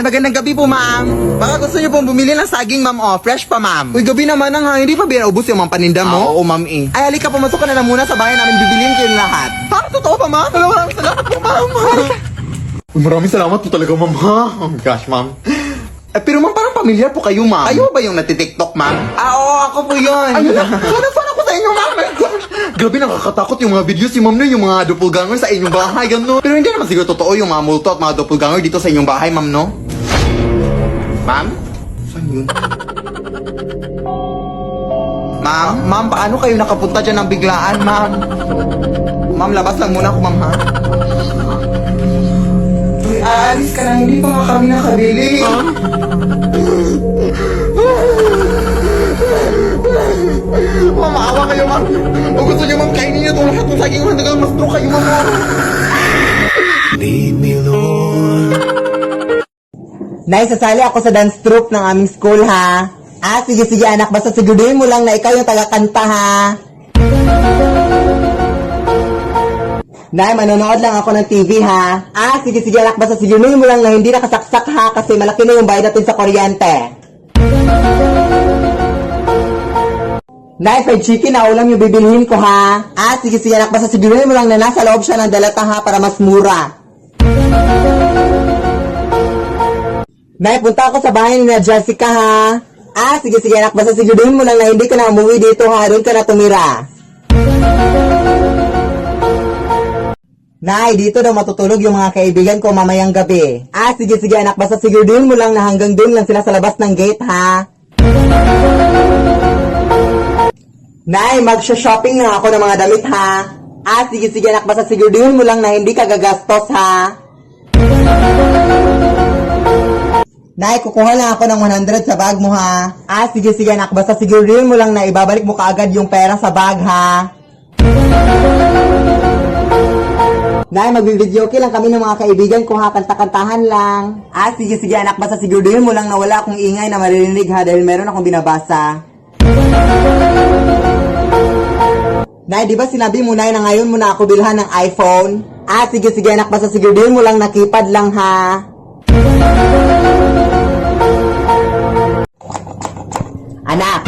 Magandang gabi po, ma'am. Baka gusto niyo pong bumili ng saging, ma'am, oh. Fresh pa, ma'am. Uy, gabi naman ha. Hindi pa binaubos yung mga paninda mo? Oo, ma'am, eh. Ay, halika, pumasok ka na lang muna sa bahay namin. Bibiliin kayo lahat. Parang totoo pa, ma'am. Maraming salamat po, ma'am. Uy, maraming salamat po talaga, ma'am, ha? Oh my gosh, ma'am. Pero ma'am, parang pamilyar po kayo, ma'am. Kayo ba yung natitiktok, ma'am? Oo, ako po yun. Ayun na. Fan ako sa inyo, ma'am. Grabe, nakakatakot yung mga videos si ma'am na yung mga doppelganger sa inyong bahay, gano'n. Pero hindi naman siguro totoo yung mga multo at mga doppelganger dito sa inyong bahay, ma'am, no? Ma'am? Saan yun? Ma'am, paano kayo nakapunta dyan ng biglaan, ma'am? Ma'am, labas lang muna ako, ma'am, ha? Uy, aalis ka na, hindi pa nga kami nakabili. Ma'am, maawa kayo, ma'am. O gusto niyo, ma'am, kainin niyo itong lahat ng saging hanggang mas true kayo, ma'am. Lead me, Lord. Nay, sasali ako sa dance troupe ng aming school, ha? Sige, anak. Basta siguraduhin mo lang na ikaw yung taga-kanta, ha? Nay, manonood lang ako ng TV, ha? Sige, anak. Basta siguraduhin mo lang na hindi nakasaksak, ha? Kasi malaki na yung bayad natin sa kuryente. Nay, fried chicken na ulam yung bibilhin ko, ha? Sige, anak. Basta siguraduhin mo lang na nasa loob siya ng dalata, ha? Para mas mura. Nay, punta ako sa bahay ni Jessica, ha? Sige, anak. Basta siguraduhin mo lang na hindi ka na umuwi dito, ha? Doon ka na tumira. Nay, dito daw matutulog yung mga kaibigan ko mamayang gabi. Sige, anak. Basta siguraduhin mo lang na hanggang doon lang sila sa labas ng gate, ha? Nay, mag-shopping na ako ng mga damit, ha? Sige, anak. Basta siguraduhin mo lang na hindi ka gagastos, ha? Nay, kukuha lang ako ng 100 sa bag mo, ha? Sige, anak. Basta siguraduhin mo lang na ibabalik mo kaagad yung pera sa bag, ha? Nay, mag-video okay lang kami ng mga kaibigan ko, ha? Kanta-kantahan lang. Sige, anak. Basta siguraduhin mo lang na wala akong ingay na maririnig, ha? Dahil meron akong binabasa. Nay, di ba sinabi mo, Nay, na ngayon mo na ako bilhan ng iPhone? Sige, anak. Basta siguraduhin mo lang na keypad lang, ha? Anak,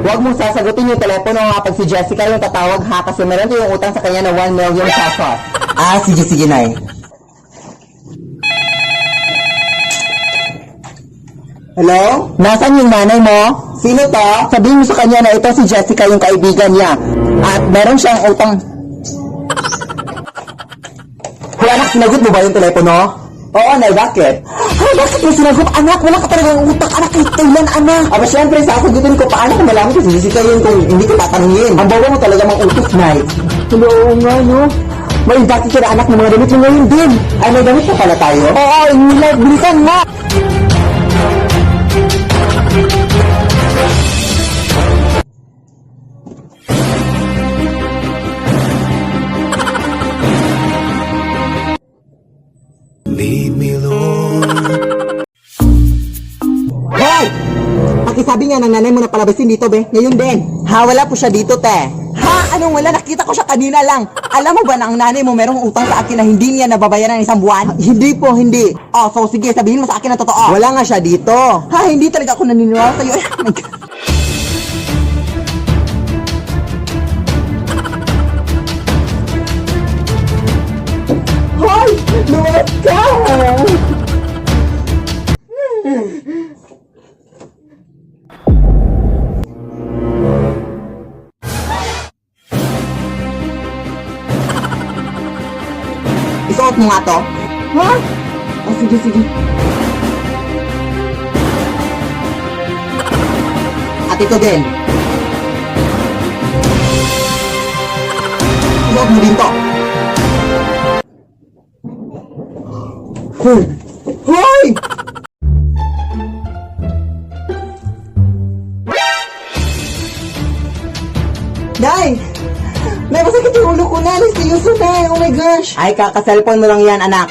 huwag mong sasagutin yung telepono kapag si Jessica yung tatawag, ha? Kasi meron yung utang sa kanya na 1 million pesos. Sige, Nay. Hello? Nasaan yung nanay mo? Sino to? Sabihin mo sa kanya na ito si Jessica yung kaibigan niya. At meron siyang utang. Hoy anak, sinagot mo ba yung telepono? Oo, Nay, bakit? Bakit mo sinagot? Anak, wala ka talagang utak. Anak, kailan, anak? Siyempre, sasagutin ko paano kung malaman ko si Jessica yun kung hindi ko tatanungin. Ang bawa mo talaga mang utos, Nay. Oo nga, no? May bakit ka na anak ng mga damit mo ngayon din. Ay, may damit pa pala tayo? Oo, bilisan nga. Lead me, Lord. Hoy! Pakisabi nga ng nanay mo na palabasin dito, be. Ngayon din. Wala po siya dito, te. Anong wala? Nakita ko siya kanina lang. Alam mo ba na ang nanay mo merong utang sa akin na hindi niya nababayaran ng isang buwan? Hindi po, hindi. So sige, sabihin mo sa akin na totoo. Wala nga siya dito. Hindi talaga ako naniniwala sa'yo. Oh my God. Hoy! Lumabas ka! Isuot mo nga to? Sige. At ito din. Isuot mo din to. Hoy! Day! May masakit yung ulo ko na. Seryoso na. Oh my gosh. Ay, kaka-cellphone mo lang yan, anak.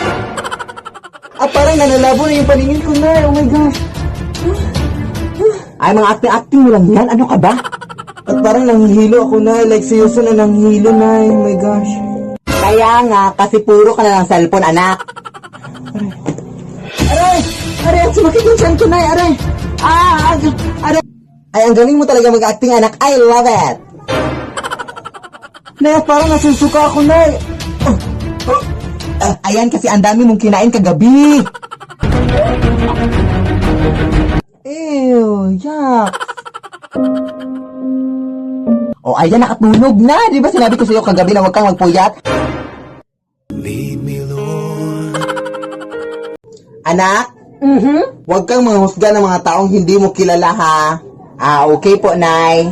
Parang nanalabo na yung paningin ko na. Oh my gosh. Ay, mga acting-acting mo lang yan. Ano ka ba? At parang nanghihilo ako na. Like, seryoso na nanghihilo na. Oh my gosh. Kaya nga, kasi puro ka na ng cellphone, anak. Aray! Aray, ang sumakit yung tiyan ko, Nay! Aray! Aray! Ay, ang galing mo talaga mag-acting, anak. I love it! Nay, parang nasusuka ako, Nay! Ayan, kasi ang dami mong kinain kagabi! Ew, yuck! Oh, ayan, nakatunog na! Di ba sinabi ko sa'yo kagabi na huwag kang magpuyat? Lead me, Lord. Anak? Huwag kang manghusga ng mga taong hindi mo kilala, ha? Okay po, Nay.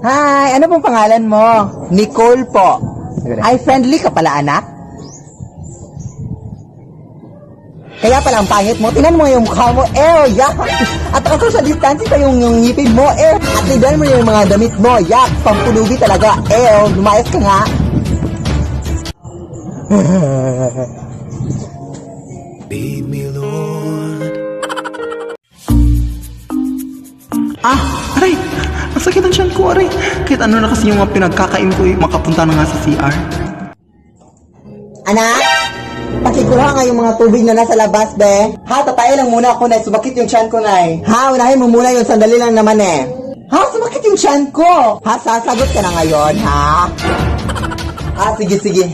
Hi, ano pong pangalan mo? Nicole po. Ay, friendly ka pala, anak? Kaya pala ang pangit mo. Tingnan mo yung mukha mo. Yak! At ako sa distancing pa yung ngipin mo. At tignan mo yung mga damit mo. Yak! Pampulubi talaga. Lumayas ka nga. Lead me, Lord. Aray! Ang sakit ang tiyan ko, aray. Kahit ano na kasi yung mga pinagkakain ko makapunta na nga sa CR. Anak? Pakikuha nga yung mga tubig na nasa labas, be. Ha, tatay lang muna ako, Nay. Sumakit yung tiyan ko, Nay. Ha, unahin mo muna yung sandali lang naman, eh. Ha, sumakit yung tiyan ko. Ha, sasagot ka na ngayon, ha? Sige.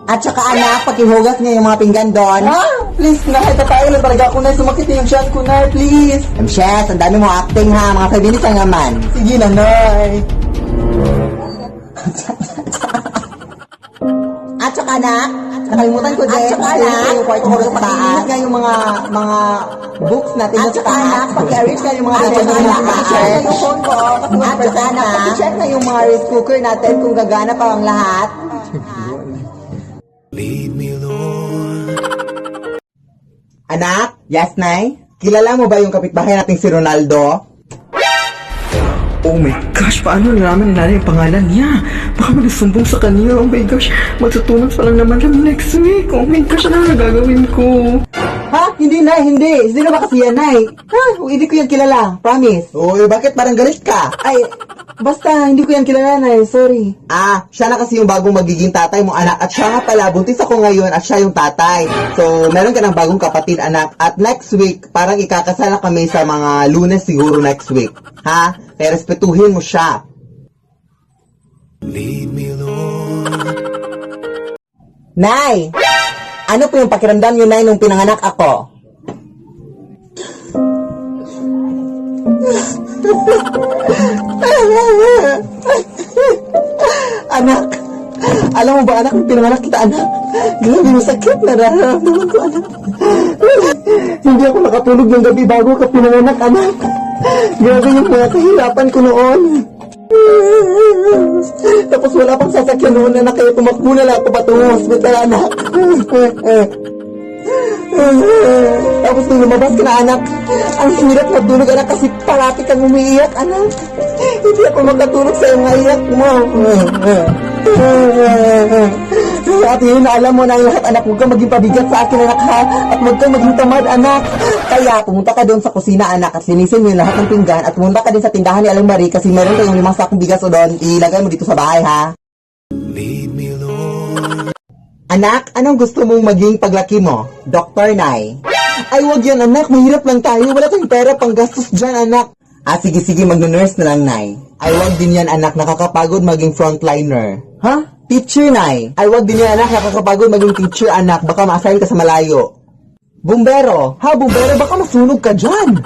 At saka, anak, pakihugas niya yung mga pinggan doon. Ha? Please, Nay. Tatay lang talaga ako, Nay. Sumakit yung tiyan ko, Nay. Please. Shes, ang dami mo acting, ha. Mga 5 minutes lang naman. Sige na, Nay. At saka, anak, nakalimutan ko din. At saka, anak, yung kwarto ko sa taas. Nga yung mga books natin sa taas. Anak, paki-arrange ka yung mga documents na paki-check. Yung phone ko, at saka, anak, paki-check na yung mga rice cooker natin kung gagana pa ang lahat. Lead me, Lord. Anak? Yes, Nay? Kilala mo ba yung kapitbahay nating si Ronaldo? Oh my gosh, paano naman nila yung pangalan niya? Baka magsumbong sa kanya. Oh my gosh, magtutunan pa lang naman kami next week. Oh my gosh, ano na gagawin ko? Ha? Hindi, Nay, hindi. Sino ba kasi yan, Nay? Ha? Hindi ko yan kilala. Promise. Uy, bakit parang galit ka? Ay, basta, hindi ko yan kilala, Nay. Sorry. Siya na kasi yung bagong magiging tatay mo, anak. At siya nga pala, buntis ako ngayon at siya yung tatay. So, meron ka ng bagong kapatid, anak. At next week, parang ikakasal na kami sa mga Lunes siguro next week. Ha? Kaya respetuhin mo siya. Lead me, Lord. Nay! Ano po yung pakiramdam niyo, Nay, nung pinanganak ako? Anak! Alam mo ba, anak, nung pinanganak kita, anak? Grabe yung sakit na nararamdaman ko, anak. Hindi ako nakatulog ng gabi bago ka pinanganak, anak. Grabe yung mga kahirapan ko noon. Tapos wala pang sasakyan noon, anak, kaya tumakbo na lang ako patungong hospital, anak. Tapos nung lumabas ka na, anak, ang hirap matulog, anak, kasi parati kang umiiyak, anak. Hindi ako makatulog sa mga iyak mo. At yun, alam mo na yung lahat, anak, huwag kang maging pabigat sa akin, anak, ha? At huwag kang maging tamad, anak. Kaya, pumunta ka doon sa kusina, anak, at linisin mo yung lahat ng pinggan, at pumunta ka din sa tindahan ni Aling Marie, kasi meron kayong 5 sakong bigas o doon, ilagay mo dito sa bahay, ha? Lead me, Lord. Anak, anong gusto mong maging paglaki mo? Doktor, Nay. Ay, wag yan, anak. Mahirap lang tayo. Wala tayong pera pang gastos dyan, anak. Sige, mag-nurse na lang, Nay. Ay, wag din yan, anak. Nakakapagod maging frontliner. Ha? Teacher, Nay. Ay, wag din yan, anak. Nakakapagod maging teacher, anak. Baka ma-assign ka sa malayo. Bumbero. Ha, bumbero? Baka masunog ka dyan.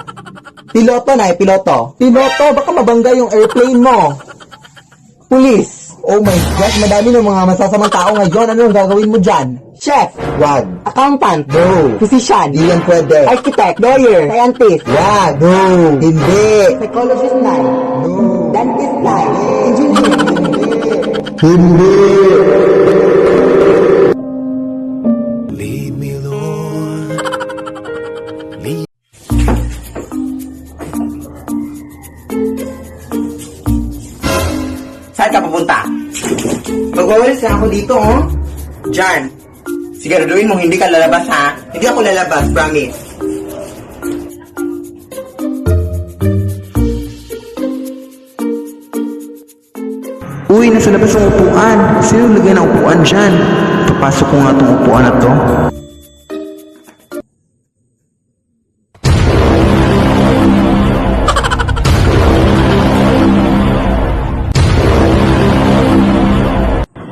Piloto, Nay. Piloto. Piloto, baka mabangga yung airplane mo. Pulis. Oh my gosh, madami ng mga masasamang tao ngayon. Ano ang gagawin mo dyan? Chef. Wag. Accountant. No. Physician. Di yan pwede. Architect. Lawyer. Scientist. Wag. No. Hindi. Psychologist na. No. Dentist na. Engineer. Hindi. Lead me, Lord. Lead. Saan ka pupunta? Mag-wawalis na ako dito, oh. Diyan. Siguraduhin mo hindi ka lalabas, ha? Hindi ako lalabas, promise. Uy, nasa labas ang upuan. Sino lagyan ng upuan dyan? Papasok ko nga tong upuan na to.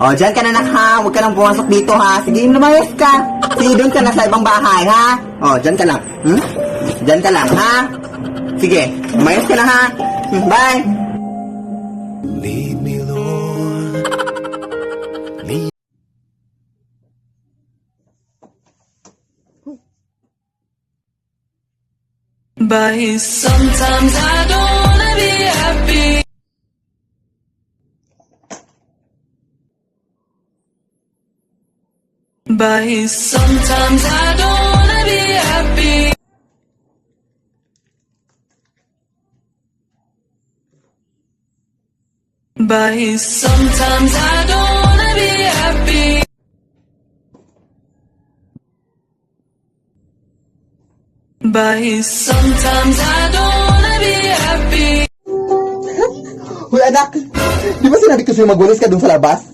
O, dyan ka na nak ha. Huwag ka nang pumasok dito ha. Sige, lumayas ka. Sige, doon ka na sa ibang bahay ha. O, dyan ka lang. Dyan ka lang ha. Sige, lumayas ka na ha. Bye. Lead me, Lord. Lead. But sometimes I don't wanna be happy. But sometimes I don't wanna be happy. But sometimes I don't wanna be happy. But sometimes I don't wanna be happy. Uy, anak! Di ba sinabi ko sa'yo magwalis ka dun sa labas?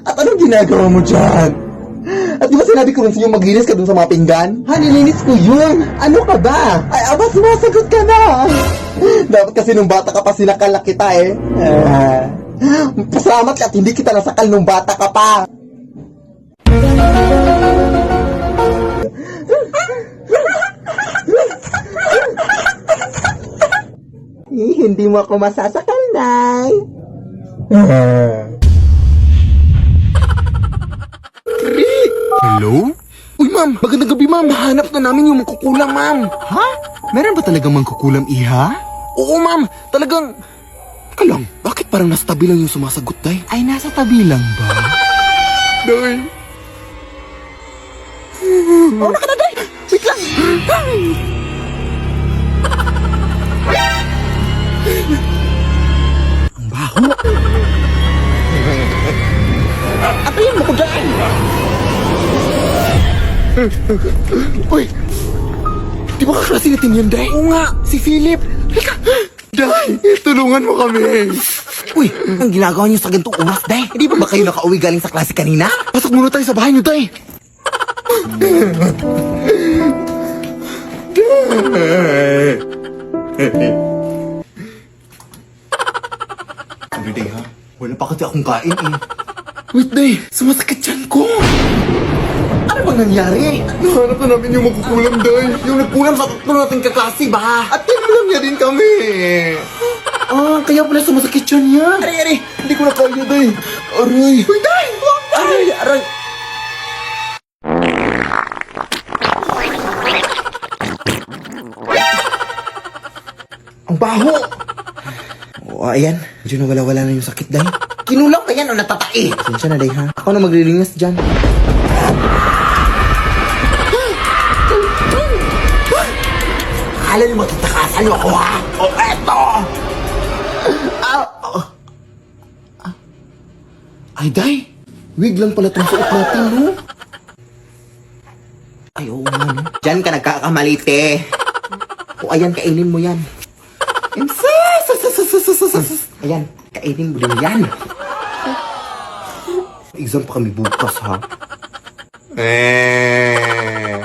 At anong ginagawa mo dyan? At di ba sinabi ko rin sa'yo maglinis ka dun sa mga pinggan? Ha, nilinis ko yun! Ano ka ba? Ay, aba, sumasagot ka na! Dapat kasi nung bata ka pa sinakal na kita eh. Pasalamat ka at hindi kita nasakal nung bata ka pa. Hindi mo ako masasakal, Nay. Hello? Uy, ma'am! Magandang gabi, ma'am! Nahanap na namin yung mangkukulam, ma'am! Ha? Meron ba talagang mangkukulam, iha? Oo, ma'am! Talagang... Teka lang, bakit parang nasa tabi lang yung sumasagot, Day? Ay, nasa tabi lang ba? Day! Oh, naka na, Day! Wait lang! Ang baho! Atayin mo ko dyan! Uy! Di ba kaklase natin yun, Day? Oo nga, si Philip! Halika! Day, tulungan mo kami! Uy, ang ginagawa niyo sa ganitong oras, Day? Hindi ba kayo nakauwi galing sa klase kanina? Pasok muna tayo sa bahay niyo, Day! Sabi, Day, ha? Wala pa kasi akong kain eh. Wait, Day! Sumasakit dyan ko! Ano bang nangyari? Nahanap na namin yung magkukulam, Day! Yung nagkulang sa tatlo nating kaklase ba? At tinulang niya din kami. Ah, kaya pala sumasakit dyan niya! Aray, aray! Hindi ko na kaya, Day. Aray! Uy, Day! Huwag, Day! Aray, aray! Ang baho! Oo, ayan. Medyo nawala-wala na yung sakit, Day. Kinulang ka yan o natatae? Sensya na, Day, ha? Ako na maglilinis dyan. Akala niyo magtatakasan niyo ako, ha? O, eto! Ay, Day! Wig lang pala itong suot natin, no? Ay, oo nga, no? Diyan ka nagkakamalite. O, ayan, kainin mo yan. Ayan, kainin mo din yan. Exam pa kami bukas, ha? Eh...